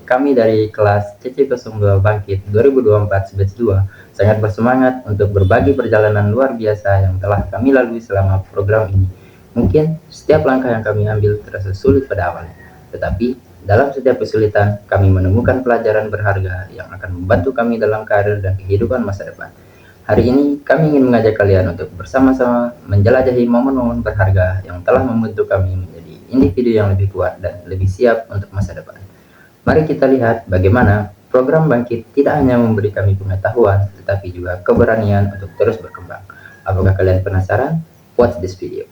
Kami dari kelas CC02 Bangkit 2024 Batch 2 sangat bersemangat untuk berbagi perjalanan luar biasa yang telah kami lalui selama program ini. Mungkin setiap langkah yang kami ambil terasa sulit pada awalnya, tetapi dalam setiap kesulitan kami menemukan pelajaran berharga yang akan membantu kami dalam karir dan kehidupan masa depan. Hari ini kami ingin mengajak kalian untuk bersama-sama menjelajahi momen-momen berharga yang telah membentuk kami menjadi individu yang lebih kuat dan lebih siap untuk masa depan. Mari kita lihat bagaimana program Bangkit tidak hanya memberi kami pengetahuan, tetapi juga keberanian untuk terus berkembang. Apakah kalian penasaran? Watch this video.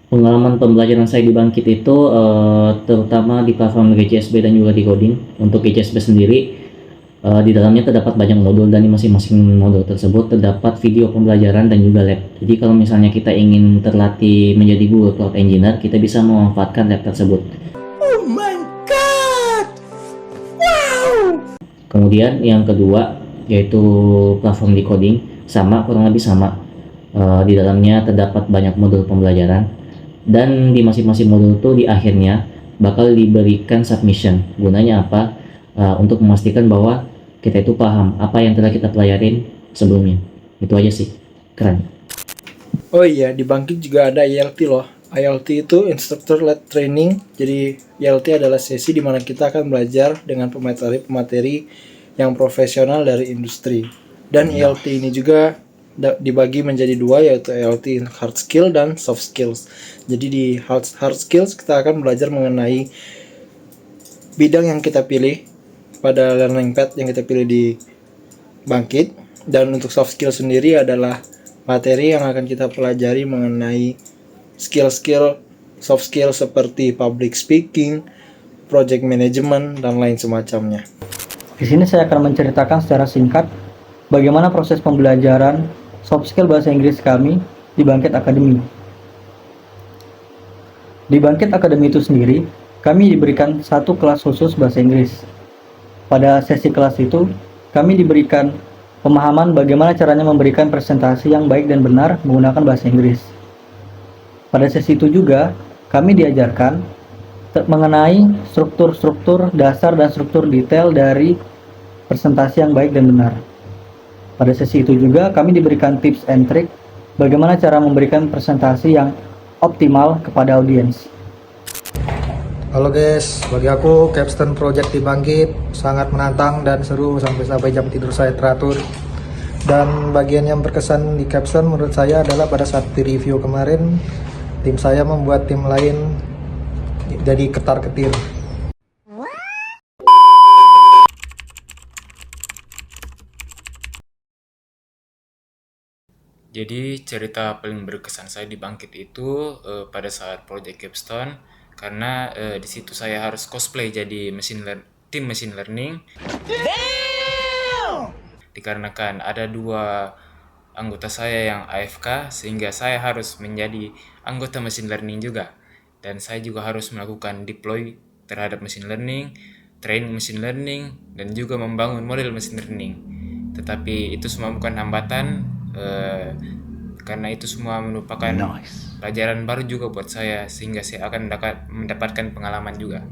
Pengalaman pembelajaran saya di Bangkit itu terutama di platform GCSB dan juga di coding. Untuk GCSB sendiri, di dalamnya terdapat banyak modul dan di masing-masing modul tersebut terdapat video pembelajaran dan juga lab. Jadi kalau misalnya kita ingin terlatih menjadi Google Cloud Engineer, kita bisa memanfaatkan lab tersebut. Oh my god! Wow! Kemudian yang kedua yaitu platform di coding, sama kurang lebih sama. Di dalamnya terdapat banyak modul pembelajaran dan di masing-masing modul itu di akhirnya bakal diberikan submission. Gunanya apa? Untuk memastikan bahwa kita itu paham apa yang telah kita pelajarin sebelumnya. Itu aja sih, keren. Oh iya, di Bangkit juga ada ILT loh. ILT itu Instructor Led Training. Jadi ILT adalah sesi di mana kita akan belajar dengan pemateri-pemateri yang profesional dari industri. Dan ILT ini juga dibagi menjadi dua, yaitu ILT Hard Skill dan Soft Skills. Jadi di Hard Skills kita akan belajar mengenai bidang yang kita pilih pada learning path yang kita pilih di Bangkit. Dan untuk soft skill sendiri adalah materi yang akan kita pelajari mengenai skill-skill soft skill seperti public speaking, project management, dan lain semacamnya. Di sini saya akan menceritakan secara singkat bagaimana proses pembelajaran soft skill bahasa Inggris kami di Bangkit Academy. Di Bangkit Academy itu sendiri, kami diberikan satu kelas khusus bahasa Inggris. Pada sesi kelas itu, kami diberikan pemahaman bagaimana caranya memberikan presentasi yang baik dan benar menggunakan bahasa Inggris. Pada sesi itu juga, kami diajarkan mengenai struktur-struktur dasar dan struktur detail dari presentasi yang baik dan benar. Pada sesi itu juga, kami diberikan tips and trick bagaimana cara memberikan presentasi yang optimal kepada audiens. Halo guys, bagi aku capstone project di Bangkit sangat menantang dan seru sampai jam tidur saya teratur. Dan bagian yang berkesan di capstone menurut saya adalah pada saat di review kemarin, tim saya membuat tim lain jadi ketar-ketir. Jadi cerita paling berkesan saya di Bangkit itu pada saat project capstone. Karena di situ saya harus cosplay jadi tim machine learning. Dikarenakan ada dua anggota saya yang AFK, sehingga saya harus menjadi anggota machine learning juga. Dan saya juga harus melakukan deploy terhadap machine learning, train machine learning, dan juga membangun model machine learning. Tetapi itu semua bukan hambatan, karena itu semua merupakan pelajaran baru juga buat saya, sehingga saya akan mendapatkan pengalaman juga.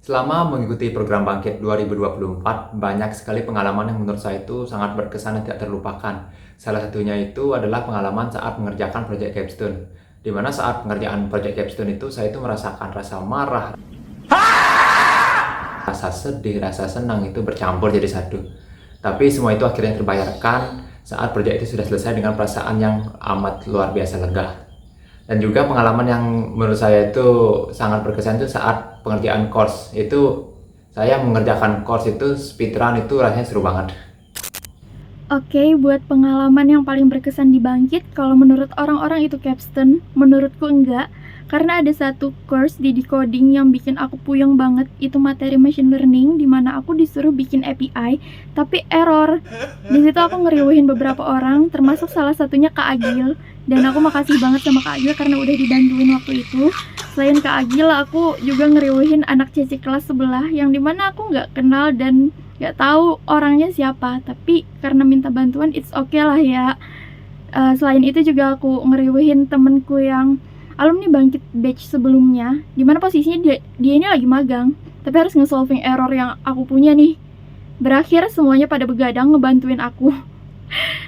Selama mengikuti program Bangkit 2024, banyak sekali pengalaman yang menurut saya itu sangat berkesan dan tidak terlupakan. Salah satunya itu adalah pengalaman saat mengerjakan project capstone. Di mana saat pengerjaan project capstone itu saya itu merasakan rasa marah, rasa sedih, rasa senang itu bercampur jadi satu. Tapi semua itu akhirnya terbayarkan saat proyek itu sudah selesai dengan perasaan yang amat luar biasa lega. Dan juga pengalaman yang menurut saya itu sangat berkesan itu saat pengerjaan course. Itu saya mengerjakan course itu speedrun itu rasanya seru banget. Oke, buat pengalaman yang paling berkesan di Bangkit, kalau menurut orang-orang itu capstone, menurutku enggak. Karena ada satu course di decoding yang bikin aku puyeng banget. Itu materi machine learning, dimana aku disuruh bikin API, tapi error. Di situ aku ngeriuhin beberapa orang, termasuk salah satunya Kak Agil. Dan aku makasih banget sama Kak Agil karena udah dibantuin waktu itu. Selain Kak Agil, aku juga ngeriuhin anak CC kelas sebelah, yang dimana aku nggak kenal dan Gak tahu orangnya siapa, tapi karena minta bantuan it's okay lah ya. Selain itu juga aku ngeriwehin temenku yang alumni Bangkit batch sebelumnya, dimana posisinya dia ini lagi magang, tapi harus nge-solving error yang aku punya nih. Berakhir semuanya pada begadang ngebantuin aku.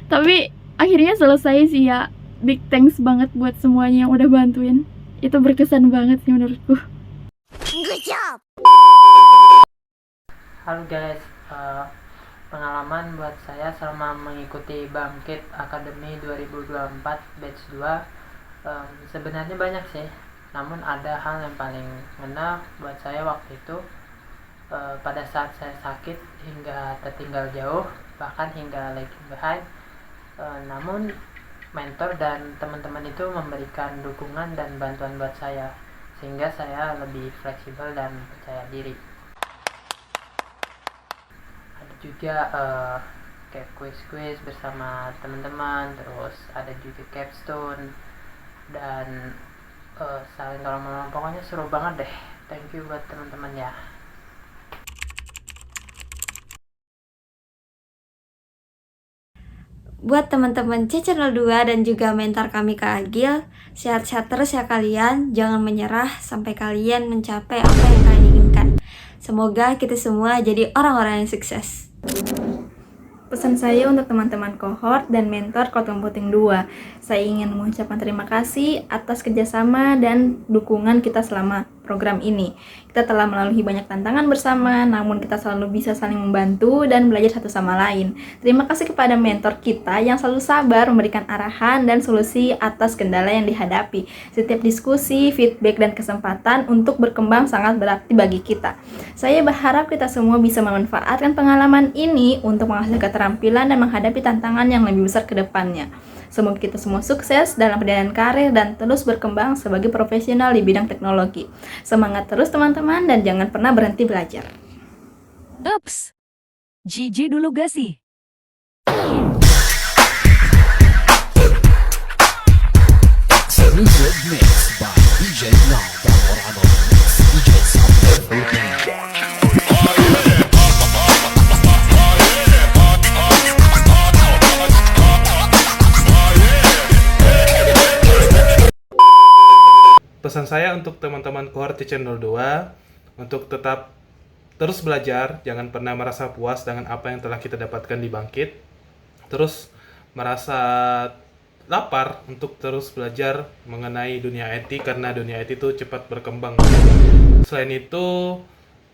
Tapi akhirnya selesai sih ya. Big thanks banget buat semuanya yang udah bantuin. Itu berkesan banget sih menurutku. Halo guys, pengalaman buat saya selama mengikuti Bangkit Academy 2024 batch 2 sebenarnya banyak sih. Namun ada hal yang paling ngena buat saya waktu itu, pada saat saya sakit hingga tertinggal jauh, bahkan hingga lagging behind, namun mentor dan teman-teman itu memberikan dukungan dan bantuan buat saya, sehingga saya lebih fleksibel dan percaya diri. Ada juga kayak quiz bersama teman-teman, terus ada juga capstone dan saling tolong-menolong. Pokoknya seru banget deh. Thank you buat teman-teman ya. Buat teman-teman C02 dan juga mentor kami Kak Agil, sehat-sehat terus ya kalian, jangan menyerah sampai kalian mencapai apa yang kalian inginkan. Semoga kita semua jadi orang-orang yang sukses. Pesan saya untuk teman-teman kohort dan mentor Cloud Computing 2. Saya ingin mengucapkan terima kasih atas kerjasama dan dukungan kita selama program ini. Kita telah melalui banyak tantangan bersama, namun kita selalu bisa saling membantu dan belajar satu sama lain. Terima kasih kepada mentor kita yang selalu sabar memberikan arahan dan solusi atas kendala yang dihadapi. Setiap diskusi, feedback, dan kesempatan untuk berkembang sangat berarti bagi kita. Saya berharap kita semua bisa memanfaatkan pengalaman ini untuk menghasilkan keterampilan dan menghadapi tantangan yang lebih besar ke depannya. Semoga kita semua sukses dalam perjalanan karir dan terus berkembang sebagai profesional di bidang teknologi. Semangat terus teman-teman dan jangan pernah berhenti belajar. Ups, GG dulu gak sih? Exclusive mix by DJ Now Bamorano Mix DJ Sampai Philippines. Pesan saya untuk teman-teman kohort C02 untuk tetap terus belajar, jangan pernah merasa puas dengan apa yang telah kita dapatkan di Bangkit. Terus merasa lapar untuk terus belajar mengenai dunia IT karena dunia IT itu cepat berkembang. Selain itu,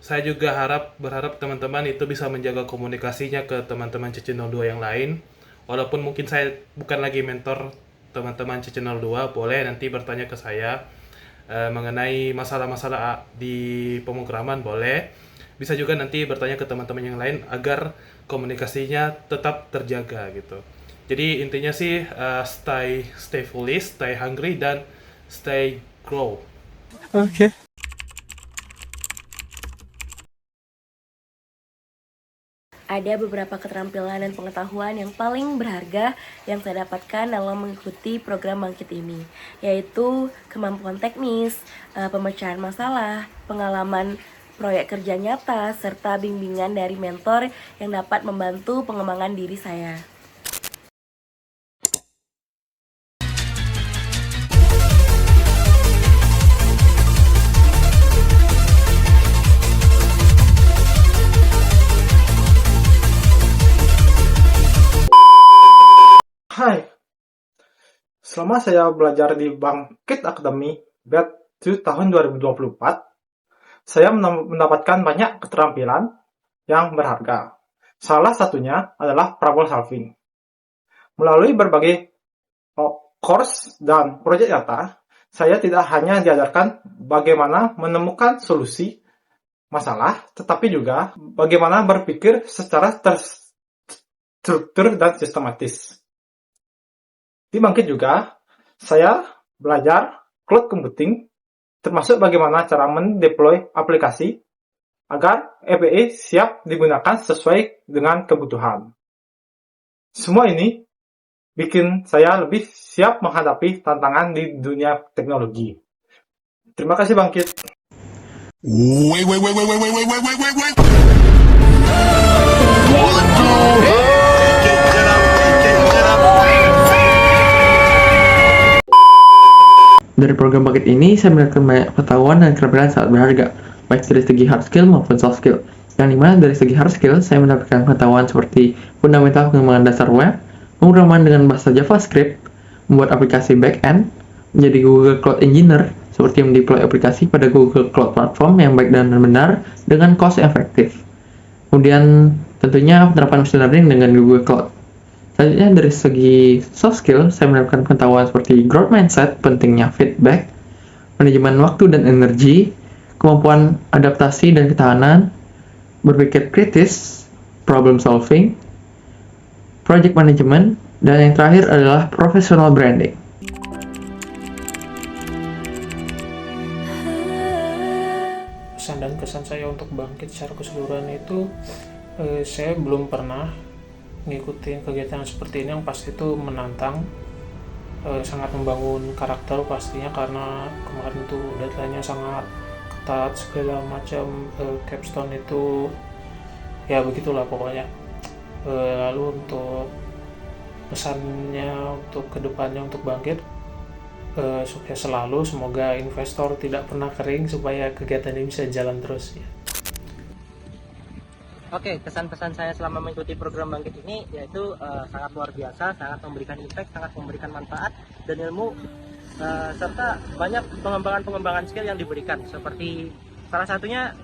saya juga berharap teman-teman itu bisa menjaga komunikasinya ke teman-teman CC02 yang lain. Walaupun mungkin saya bukan lagi mentor teman-teman CC02, boleh nanti bertanya ke saya mengenai masalah-masalah di pemrograman, boleh. Bisa juga nanti bertanya ke teman-teman yang lain agar komunikasinya tetap terjaga gitu. Jadi intinya sih stay foolish, stay hungry, dan stay grow. Oke. Ada beberapa keterampilan dan pengetahuan yang paling berharga yang saya dapatkan dalam mengikuti program Bangkit ini, yaitu kemampuan teknis, pemecahan masalah, pengalaman proyek kerja nyata, serta bimbingan dari mentor yang dapat membantu pengembangan diri saya. Hai, selama saya belajar di Bangkit Academy batch 2 tahun 2024, saya mendapatkan banyak keterampilan yang berharga. Salah satunya adalah problem solving. Melalui berbagai course dan proyek nyata, saya tidak hanya diajarkan bagaimana menemukan solusi masalah, tetapi juga bagaimana berpikir secara terstruktur dan sistematis. Di Bangkit juga, saya belajar cloud computing, termasuk bagaimana cara mendeploy aplikasi agar API siap digunakan sesuai dengan kebutuhan. Semua ini bikin saya lebih siap menghadapi tantangan di dunia teknologi. Terima kasih Bangkit. Wait. Dari program Bangkit ini, saya mendapatkan banyak pengetahuan dan keterampilan sangat berharga, baik dari segi hard skill maupun soft skill. Yang dimana dari segi hard skill, saya mendapatkan pengetahuan seperti fundamental pengembangan dasar web, pemrograman dengan bahasa JavaScript, membuat aplikasi back-end, menjadi Google Cloud Engineer, seperti mendeploy aplikasi pada Google Cloud Platform yang baik dan benar dengan cost efektif. Kemudian tentunya penerapan machine learning dengan Google Cloud. Selanjutnya dari segi soft skill, saya mendapatkan pengetahuan seperti growth mindset, pentingnya feedback, manajemen waktu dan energi, kemampuan adaptasi dan ketahanan, berpikir kritis, problem solving, project management, dan yang terakhir adalah professional branding. Pesan dan kesan saya untuk Bangkit secara keseluruhan itu, saya belum pernah ngikutin kegiatan seperti ini yang pasti itu menantang, sangat membangun karakter pastinya karena kemarin tuh deadline-nya sangat ketat segala macam. Capstone itu ya begitulah pokoknya. Lalu untuk pesannya untuk kedepannya untuk Bangkit, sukses selalu, semoga investor tidak pernah kering supaya kegiatan ini bisa jalan terus ya. Oke, kesan-pesan saya selama mengikuti program Bangkit ini yaitu sangat luar biasa, sangat memberikan impact, sangat memberikan manfaat dan ilmu, serta banyak pengembangan skill yang diberikan, seperti salah satunya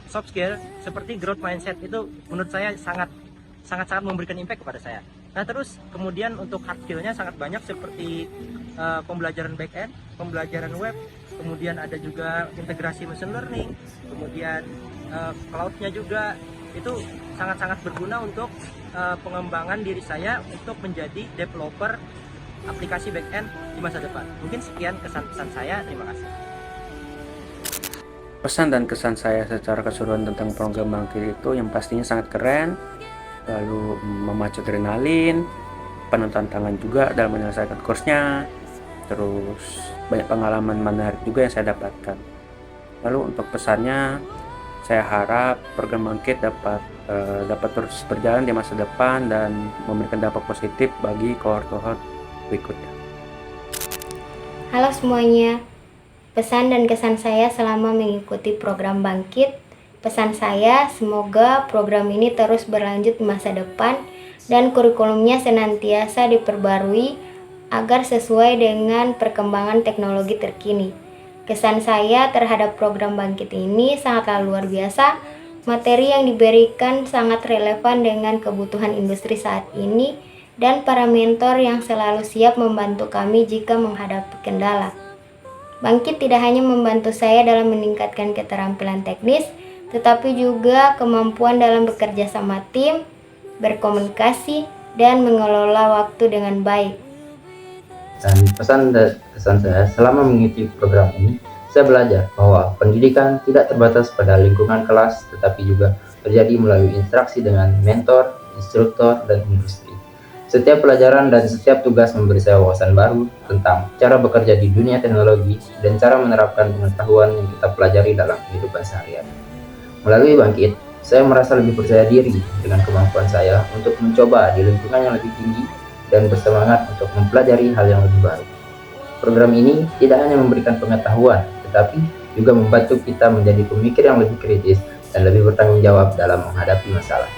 soft skill seperti growth mindset. Itu menurut saya sangat memberikan impact kepada saya. Nah, terus kemudian untuk hard skill-nya sangat banyak seperti pembelajaran back-end, pembelajaran web, kemudian ada juga integrasi machine learning, kemudian cloud-nya juga. Itu sangat-sangat berguna untuk pengembangan diri saya untuk menjadi developer aplikasi back-end di masa depan. Mungkin sekian kesan-pesan saya, terima kasih. Pesan dan kesan saya secara keseluruhan tentang program Bangkit itu yang pastinya sangat keren, lalu memacu adrenalin, penuh tantangan juga dalam menyelesaikan kursnya, terus banyak pengalaman menarik juga yang saya dapatkan. Lalu untuk pesannya, saya harap program Bangkit dapat terus berjalan di masa depan dan memberikan dampak positif bagi kohort-kohort berikutnya. Halo semuanya, pesan dan kesan saya selama mengikuti program Bangkit. Pesan saya, semoga program ini terus berlanjut di masa depan dan kurikulumnya senantiasa diperbarui agar sesuai dengan perkembangan teknologi terkini. Kesan saya terhadap program Bangkit ini sangatlah luar biasa. Materi yang diberikan sangat relevan dengan kebutuhan industri saat ini dan para mentor yang selalu siap membantu kami jika menghadapi kendala. Bangkit tidak hanya membantu saya dalam meningkatkan keterampilan teknis, tetapi juga kemampuan dalam bekerja sama tim, berkomunikasi, dan mengelola waktu dengan baik. Dan pesan dan kesan saya selama mengikuti program ini, saya belajar bahwa pendidikan tidak terbatas pada lingkungan kelas, tetapi juga terjadi melalui interaksi dengan mentor, instruktur, dan industri. Setiap pelajaran dan setiap tugas memberi saya wawasan baru tentang cara bekerja di dunia teknologi dan cara menerapkan pengetahuan yang kita pelajari dalam kehidupan sehari-hari. Melalui Bangkit, saya merasa lebih percaya diri dengan kemampuan saya untuk mencoba di lingkungan yang lebih tinggi dan bersemangat untuk mempelajari hal yang lebih baru. Program ini tidak hanya memberikan pengetahuan, tetapi juga membantu kita menjadi pemikir yang lebih kritis dan lebih bertanggung jawab dalam menghadapi masalah.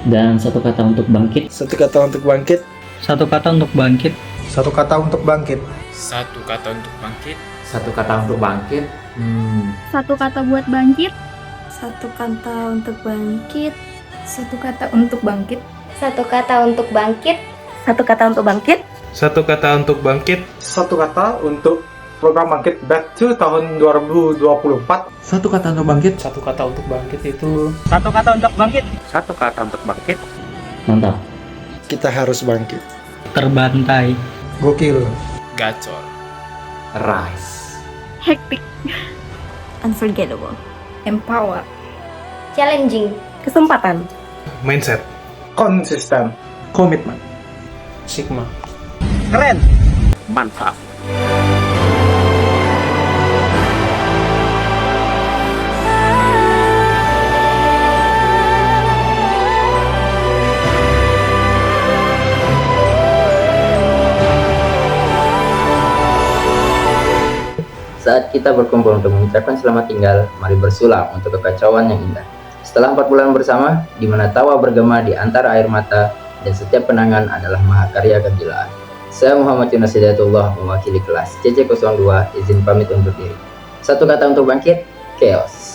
Dan satu kata untuk Bangkit. Satu kata untuk Bangkit. Satu kata untuk Bangkit. Satu kata untuk Bangkit. Satu kata untuk Bangkit. Satu kata untuk Bangkit. Satu kata buat Bangkit. Satu kata untuk Bangkit. Satu kata untuk Bangkit. Satu kata untuk Bangkit. Satu kata untuk Bangkit. Satu kata untuk Bangkit. Satu kata untuk program Bangkit Back to tahun 2024. Satu kata untuk Bangkit. Satu kata untuk Bangkit itu. Satu kata untuk Bangkit. Satu kata untuk Bangkit. Mantap. Kita harus bangkit. Terbantai. Gokil. Gacor. Rise. Hektik. Unforgettable. Empower. Challenging. Kesempatan. Mindset. Konsisten. Komitmen. Sigma. Keren. Mantap. Saat kita berkumpul untuk mengucapkan selamat tinggal, mari bersulam untuk kekacauan yang indah. Setelah 4 bulan bersama, di mana tawa bergema di antara air mata, dan setiap kenangan adalah mahakarya kegilaan. Saya Muhammad Yunus Hidayatullah, mewakili kelas CC02, izin pamit undur diri. Satu kata untuk bangkit, chaos.